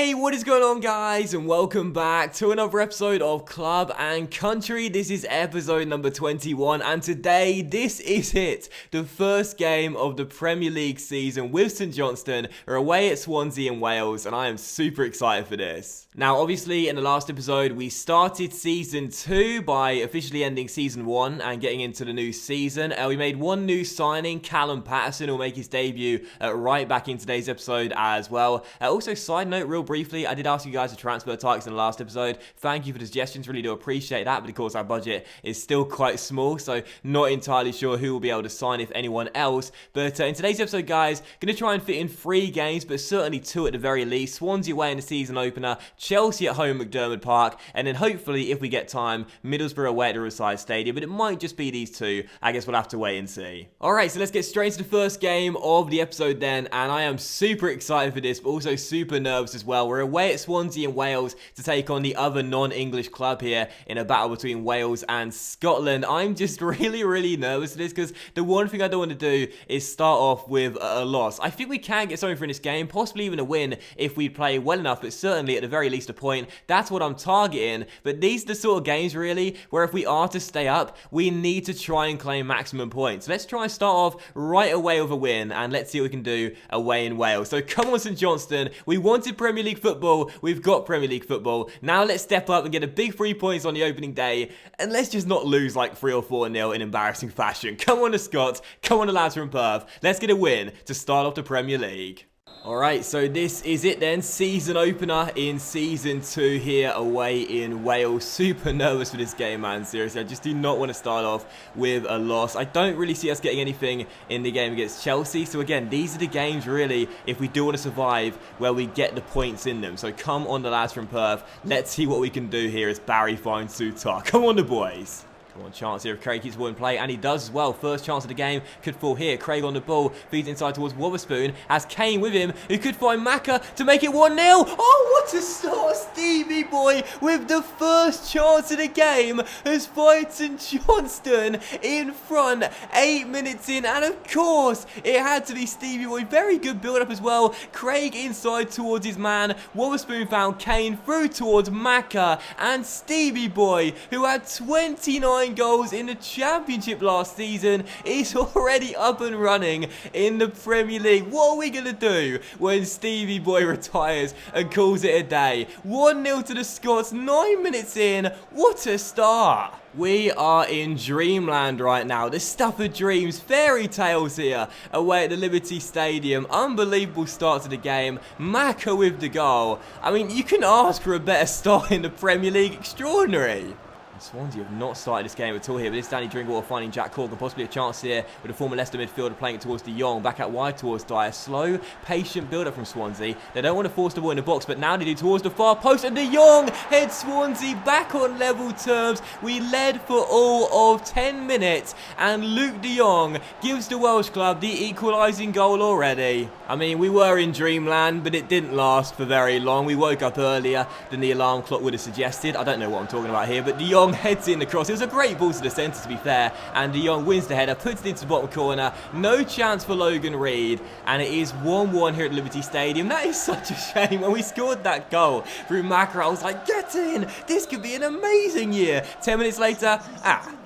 Hey, what is going on, guys, and welcome back to another episode of Club and Country. This is episode number 21, and today, this is it, the first game of the Premier League season with St Johnstone. We're away at Swansea in Wales, and I am super excited for this. Now, obviously, in the last episode, we started season 2 by officially ending season 1 and getting into the new season. We made one new signing, Callum Patterson, who will make his debut right back in today's episode as well. Also, side note, real briefly, I did ask you guys for transfer targets in the last episode. Thank you for the suggestions, really do appreciate that, but of course our budget is still quite small, so not entirely sure who will be able to sign, if anyone else. But in today's episode, guys, going to try and fit in 3 games, but certainly 2 at the very least. Swansea away in the season opener, Chelsea at home at McDermott Park, and then hopefully, if we get time, Middlesbrough away at the Riverside Stadium, but it might just be these 2. I guess we'll have to wait and see. Alright, so let's get straight into the first game of the episode then, and I am super excited for this, but also super nervous as well. We're away at Swansea in Wales to take on the other non-English club here in a battle between Wales and Scotland. I'm just really nervous for this because the one thing I don't want to do is start off with a loss. I think we can get something from this game, possibly even a win if we play well enough, but certainly at the very least a point. That's what I'm targeting, but these are the sort of games really where if we are to stay up, we need to try and claim maximum points. Let's try and start off right away with a win, and let's see what we can do away in Wales. So come on, St Johnstone, we wanted Premier League football, we've got Premier League football. Now let's step up and get a big 3 points on the opening day, and let's just not lose like 3 or 4-0 in embarrassing fashion. Come on the Scots, come on the lads from Perth, let's get a win to start off the Premier League. Alright, so this is it then, season opener in season 2 here away in Wales. Super nervous for this game, man, seriously. I just do not want to start off with a loss. I don't really see us getting anything in the game against Chelsea. So again, these are the games really, if we do want to survive, where we get the points in them. So come on the lads from Perth, let's see what we can do here as Barry finds Sutar. Come on the boys. Come on, chance here if Craig keeps the ball in play, and he does as well. First chance of the game could fall here. Craig on the ball, feeds inside towards Wotherspoon, has Kane with him, who could find Macca to make it 1-0. Oh, what a start, Stevie boy, with the first chance of the game has fired St Johnstone in front, 8 minutes in, and of course, it had to be Stevie boy. Very good build-up as well. Craig inside towards his man. Wotherspoon found Kane through towards Macca, and Stevie boy, who had 29 goals in the Championship last season, is already up and running in the Premier League. What are we going to do when Stevie boy retires and calls it a day? 1-0 to the Scots, 9 minutes in. What a start. We are in dreamland right now. The stuff of dreams, fairy tales here away at the Liberty Stadium. Unbelievable start to the game. Macca with the goal. I mean, you can ask for a better start in the Premier League. Extraordinary. Swansea have not started this game at all here, but this Danny Drinkwater finding Jack Cork and possibly a chance here with a former Leicester midfielder playing it towards De Jong, back out wide towards Dyer. Slow, patient build-up from Swansea. They don't want to force the ball in the box, but now they do towards the far post, and De Jong heads Swansea back on level terms. We led for all of 10 minutes, and Luke De Jong gives the Welsh club the equalising goal already. I mean, we were in dreamland, but it didn't last for very long. We woke up earlier than the alarm clock would have suggested. I don't know what I'm talking about here, but De Jong heads in the cross. It was a great ball to the centre, to be fair, and De Jong wins the header, puts it into the bottom corner. No chance for Logan Reed, and it is 1-1 here at Liberty Stadium. That is such a shame. When we scored that goal through Macca, I was like, get in, this could be an amazing year. 10 minutes later,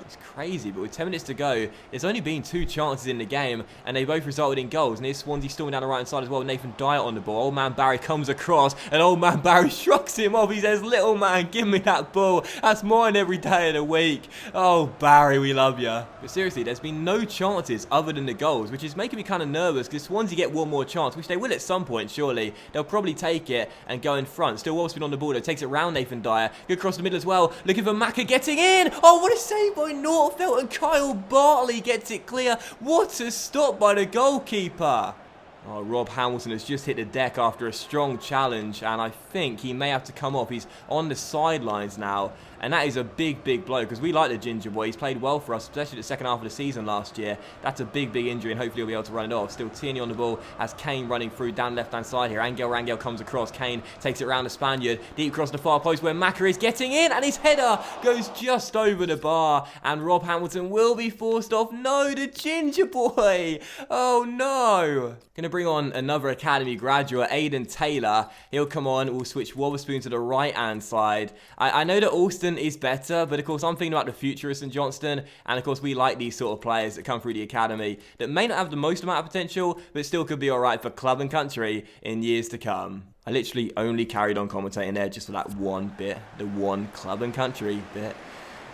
it's crazy, but with 10 minutes to go, there's only been 2 chances in the game, and they both resulted in goals. And here's Swansea storming down the right hand side as well, with Nathan Dyer on the ball. Old man Barry comes across, and old man Barry shrugs him off. He says, little man, give me that ball. That's mine every day of the week. Oh, Barry, we love you. But seriously, there's been no chances other than the goals, which is making me kind of nervous, because Swansea get one more chance, which they will at some point, surely. They'll probably take it and go in front. Still Wolfsman on the ball, though. Takes it round Nathan Dyer. Good cross the middle as well. Looking for Macca getting in. Oh, what a save by Northfelt, and Kyle Bartley gets it clear. What a stop by the goalkeeper. Oh, Rob Hamilton has just hit the deck after a strong challenge, and I think he may have to come off. He's on the sidelines now, and that is a big blow, because we like the Ginger Boy. He's played well for us, especially the second half of the season last year. That's a big injury, and hopefully he'll be able to run it off. Still Tierney on the ball as Kane running through down left-hand side here. Angel Rangel comes across. Kane takes it around the Spaniard. Deep across the far post where Macca is getting in, and his header goes just over the bar, and Rob Hamilton will be forced off. No, the Ginger Boy. Oh, no. Gonna bring on another academy graduate, Aiden Taylor. He'll come on. We'll switch Wotherspoon to the right-hand side. I know that Alston is better, but of course I'm thinking about the future of St Johnstone, and of course we like these sort of players that come through the academy that may not have the most amount of potential, but still could be alright for club and country in years to come. I literally only carried on commentating there just for that one bit, the one club and country bit.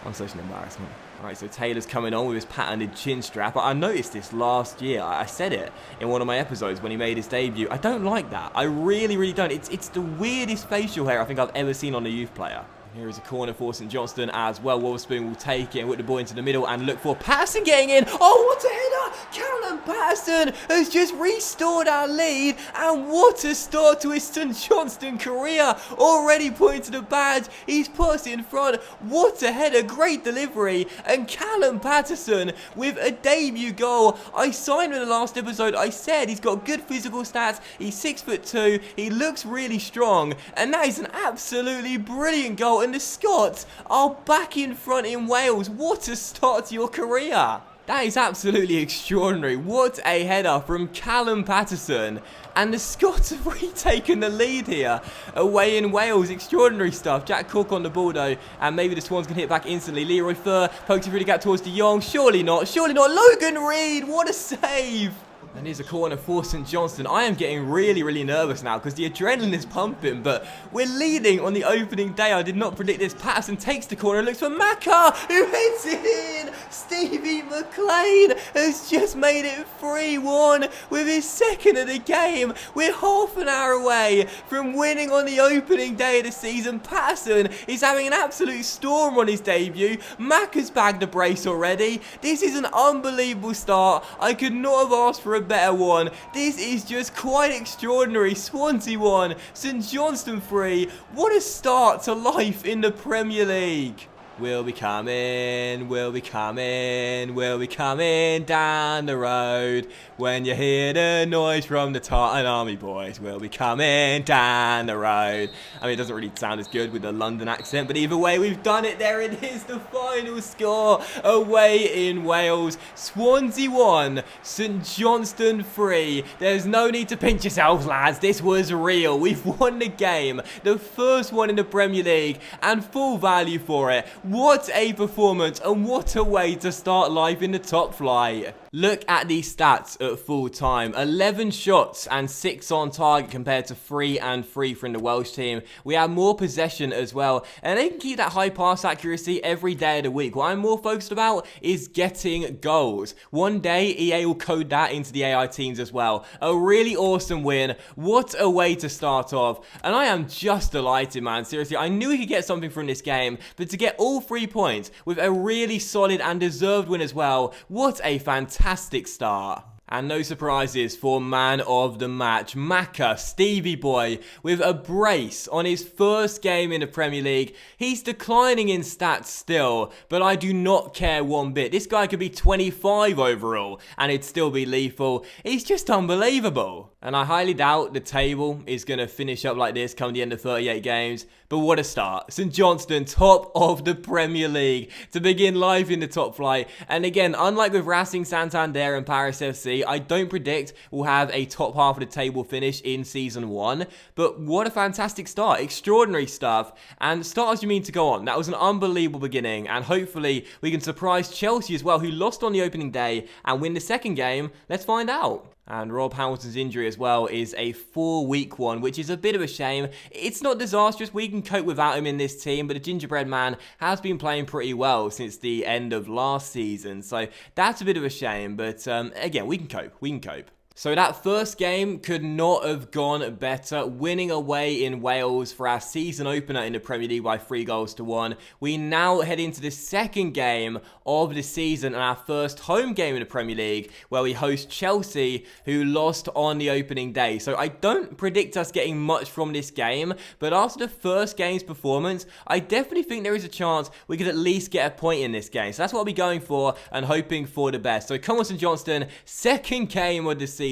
I'm such an embarrassment. Alright, so Taylor's coming on with his patented chin strap. I noticed this last year. I said it in one of my episodes when he made his debut. I don't like that. I really, really don't. It's the weirdest facial hair I think I've ever seen on a youth player. Here is a corner for St Johnstone as well. Wotherspoon will take it and whip the ball into the middle and look for Patterson getting in. Oh, what a header! Callum Patterson has just restored our lead, and what a start to his St Johnstone career. Already pointing to the badge. He's put us in front. What a header. Great delivery. And Callum Patterson with a debut goal. I signed in the last episode. I said he's got good physical stats. He's 6'2". He looks really strong. And that is an absolutely brilliant goal. And the Scots are back in front in Wales. What a start to your career. That is absolutely extraordinary. What a header from Callum Patterson. And the Scots have retaken the lead here away in Wales. Extraordinary stuff. Jack Cook on the ball though. And maybe the Swans can hit back instantly. Leroy Fur pokes it through the gap towards De Jong. Surely not. Surely not. Logan Reed. What a save. And here's a corner for St Johnstone. I am getting really, really nervous now because the adrenaline is pumping, but we're leading on the opening day. I did not predict this. Patterson takes the corner and looks for Macca, who hits it in. Stevie McLean has just made it 3-1 with his second of the game. We're half an hour away from winning on the opening day of the season. Patterson is having an absolute storm on his debut. Macca's bagged a brace already. This is an unbelievable start. I could not have asked for a better one. This is just quite extraordinary. Swansea 1, St Johnstone 3. What a start to life in the Premier League. We'll be coming, we'll be coming, we'll be coming down the road. When you hear the noise from the Tartan Army boys, we'll be coming down the road. I mean, it doesn't really sound as good with the London accent, but either way, we've done it. There it is, the final score away in Wales. Swansea 1, St Johnstone 3. There's no need to pinch yourselves, lads. This was real. We've won the game, the first one in the Premier League, and full value for it. What a performance, and what a way to start life in the top flight. Look at these stats at full time. 11 shots and 6 on target compared to 3 and 3 from the Welsh team. We have more possession as well, and they can keep that high pass accuracy every day of the week. What I'm more focused about is getting goals. One day, EA will code that into the AI teams as well. A really awesome win. What a way to start off. And I am just delighted, man. Seriously, I knew we could get something from this game, but to get all 3 points with a really solid and deserved win as well, what a fantastic start. And no surprises for man of the match, Macca, Stevie boy, with a brace on his first game in the Premier League. He's declining in stats still, but I do not care one bit. This guy could be 25 overall, and it'd still be lethal. He's just unbelievable. And I highly doubt the table is going to finish up like this come the end of 38 games. But what a start. St Johnstone, top of the Premier League, to begin life in the top flight. And again, unlike with Racing Santander and Paris FC, I don't predict we'll have a top half of the table finish in Season 1. But what a fantastic start. Extraordinary stuff. And start as you mean to go on. That was an unbelievable beginning. And hopefully we can surprise Chelsea as well, who lost on the opening day, and win the second game. Let's find out. And Rob Hamilton's injury as well is a 4-week one, which is a bit of a shame. It's not disastrous. We can cope without him in this team, but the gingerbread man has been playing pretty well since the end of last season. So that's a bit of a shame, but again, we can cope. We can cope. So that first game could not have gone better, winning away in Wales for our season opener in the Premier League by 3-1. We now head into the second game of the season and our first home game in the Premier League, where we host Chelsea, who lost on the opening day. So I don't predict us getting much from this game, but after the first game's performance, I definitely think there is a chance we could at least get a point in this game. So that's what I'll be going for and hoping for the best. So come on, St Johnstone, second game of the season.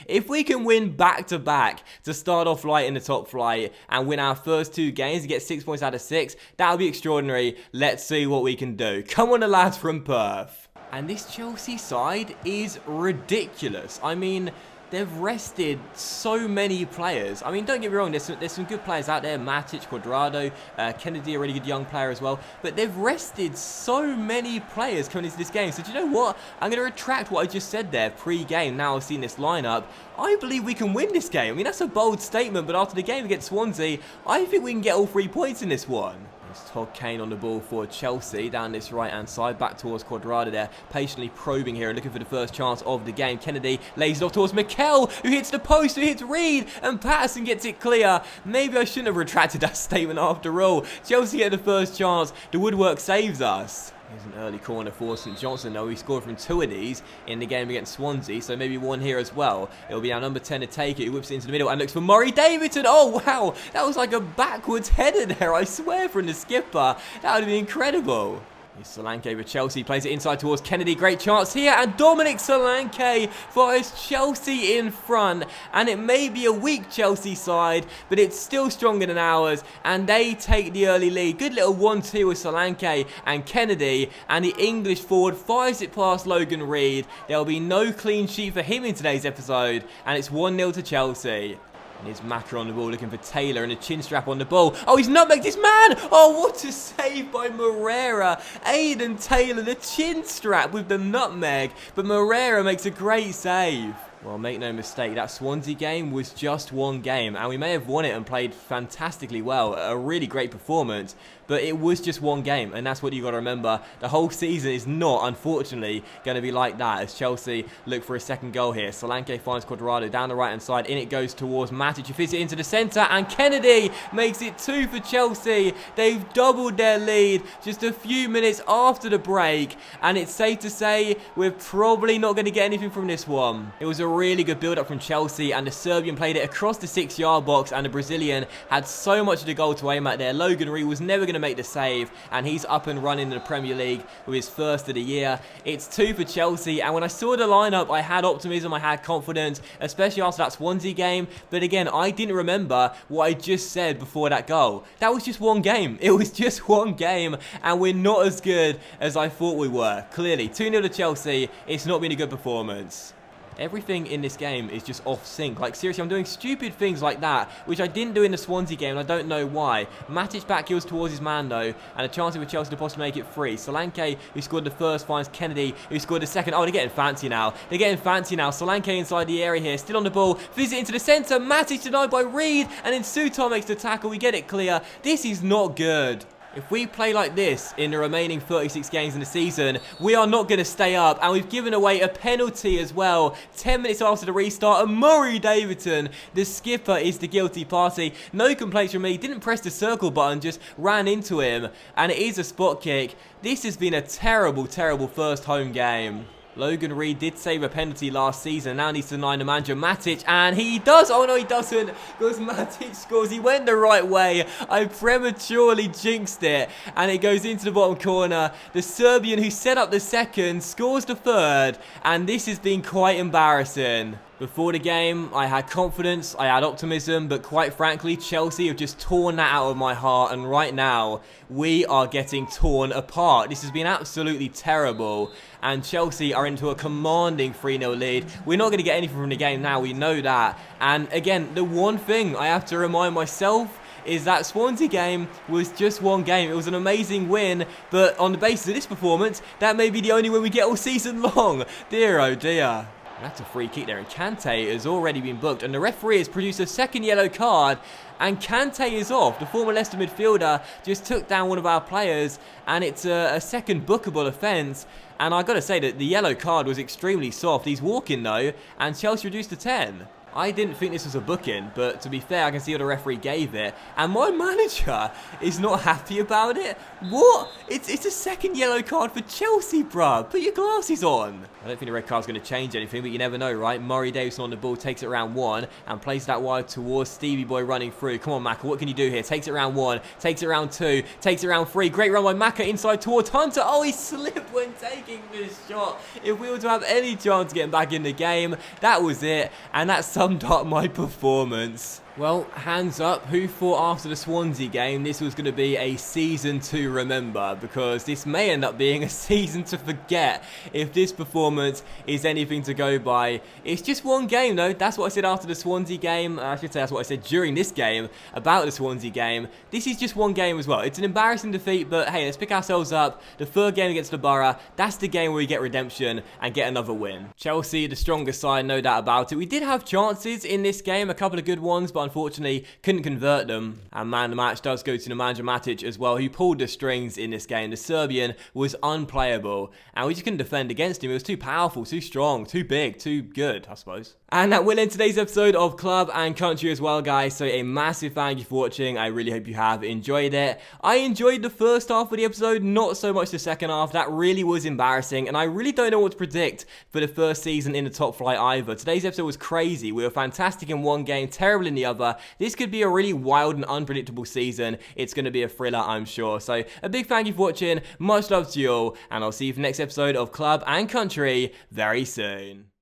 If we can win back-to-back to start off light in the top flight and win our first 2 games and get 6 points out of 6, that would be extraordinary. Let's see what we can do. Come on, the lads from Perth. And this Chelsea side is ridiculous. I mean, they've rested so many players. I mean, don't get me wrong, there's some good players out there. Matic, Cuadrado, Kennedy, a really good young player as well. But they've rested so many players coming into this game. So do you know what? I'm going to retract what I just said there pre-game. Now I've seen this lineup. I believe we can win this game. I mean, that's a bold statement, but after the game against Swansea, I think we can get all 3 points in this one. It's Todd Kane on the ball for Chelsea down this right-hand side, back towards Cuadrado there, patiently probing here and looking for the first chance of the game. Kennedy lays it off towards Mikel, who hits the post, who hits Reed, and Patterson gets it clear. Maybe I shouldn't have retracted that statement after all. Chelsea get the first chance, the woodwork saves us. Here's an early corner for St Johnstone, though. He scored from 2 of these in the game against Swansea, so maybe 1 here as well. It'll be our number 10 to take it. He whips it into the middle and looks for Murray Davidson. Oh, wow. That was like a backwards header there, I swear, from the skipper. That would be incredible. Here's Solanke with Chelsea, plays it inside towards Kennedy, great chance here, and Dominic Solanke fires Chelsea in front, and it may be a weak Chelsea side, but it's still stronger than ours, and they take the early lead. Good little 1-2 with Solanke and Kennedy, and the English forward fires it past Logan Reed. There will be no clean sheet for him in today's episode, and it's 1-0 to Chelsea. And here's Maka on the ball looking for Taylor and a chin strap on the ball. Oh, he's nutmegged this man! Oh, what a save by Moreira. Aiden Taylor, the chin strap with the nutmeg. But Moreira makes a great save. Well, make no mistake, that Swansea game was just one game, and we may have won it and played fantastically well, a really great performance, but it was just one game, and that's what you got to remember. The whole season is not, unfortunately, going to be like that as Chelsea look for a second goal here. Solanke finds Cuadrado down the right-hand side, in it goes towards Matic, who fits it into the centre, and Kennedy makes it 2 for Chelsea. They've doubled their lead just a few minutes after the break, and it's safe to say we're probably not going to get anything from this one. It was a really good build-up from Chelsea, and the Serbian played it across the 6-yard box, and the Brazilian had so much of the goal to aim at there. Logan Reed was never going to make the save, and he's up and running in the Premier League with his first of the year. It's 2 for Chelsea, and when I saw the lineup, I had optimism, I had confidence, especially after that Swansea game. But again, I didn't remember what I just said before that goal. That was just one game. It was just one game, and we're not as good as I thought we were. Clearly, 2-0 to Chelsea. It's not been a good performance. Everything in this game is just off sync. Like, seriously, I'm doing stupid things like that, which I didn't do in the Swansea game, and I don't know why. Matic back heels towards his man, though, and a chance with Chelsea to possibly make it 3. Solanke, who scored the first, finds Kennedy, who scored the second. Oh, they're getting fancy now. They're getting fancy now. Solanke inside the area here, still on the ball, fizz it into the centre. Matic denied by Reed, and then Sutar makes the tackle. We get it clear. This is not good. If we play like this in the remaining 36 games in the season, we are not going to stay up. And we've given away a penalty as well. 10 minutes after the restart. And Murray Davidson, the skipper, is the guilty party. No complaints from me. Didn't press the circle button, just ran into him. And it is a spot kick. This has been a terrible, terrible first home game. Logan Reed did save a penalty last season. Now needs to deny the manager Matic, and he does. Oh no, he doesn't, because Matic scores. He went the right way. I prematurely jinxed it, and it goes into the bottom corner. The Serbian who set up the second scores the third, and this has been quite embarrassing. Before the game, I had confidence, I had optimism, but quite frankly, Chelsea have just torn that out of my heart, and right now, we are getting torn apart. This has been absolutely terrible, and Chelsea are into a commanding 3-0 lead. We're not going to get anything from the game now, we know that. And again, the one thing I have to remind myself is that Swansea game was just one game. It was an amazing win, but on the basis of this performance, that may be the only win we get all season long. Dear oh dear. That's a free kick there, and Kante has already been booked, and the referee has produced a second yellow card, and Kante is off. The former Leicester midfielder just took down one of our players, and it's a second bookable offence, and I got to say that the yellow card was extremely soft. He's walking though, and Chelsea reduced to 10. I didn't think this was a booking, but to be fair, I can see what the referee gave it, and my manager is not happy about it. What? It's a second yellow card for Chelsea, bruh. Put your glasses on. I don't think the red card's going to change anything, but you never know, right? Murray Davidson on the ball, takes it around 1, and plays that wide towards Stevie Boy running through. Come on, Maka, what can you do here? Takes it around 1, takes it around 2, takes it around 3. Great run by Maka inside towards Hunter. Oh, he slipped when taking this shot. If we were to have any chance of getting back in the game, that was it, and that summed up my performance. Well, hands up, who thought after the Swansea game this was going to be a season to remember? Because this may end up being a season to forget if this performance is anything to go by. It's just one game though, that's what I said after the Swansea game. I should say that's what I said during this game about the Swansea game. This is just one game as well. It's an embarrassing defeat, but hey, let's pick ourselves up. The third game against the Borough, that's the game where we get redemption and get another win. Chelsea, the strongest side, no doubt about it. We did have chances in this game, a couple of good ones, but unfortunately couldn't convert them. And man, the match does go to Nemanja Matic as well, who pulled the strings in this game. The Serbian was unplayable, and we just couldn't defend against him. It was too powerful, too strong, too big, too good, I suppose. And that will end today's episode of Club and Country as well, guys. So a massive thank you for watching. I really hope you have enjoyed it. I enjoyed the first half of the episode, not so much the second half. That really was embarrassing, and I really don't know what to predict for the first season in the top flight either. Today's episode was crazy. We were fantastic in one game, terrible in the other. This could be a really wild and unpredictable season. It's going to be a thriller, I'm sure. So a big thank you for watching. Much love to you all, and I'll see you for the next episode of Club and Country very soon.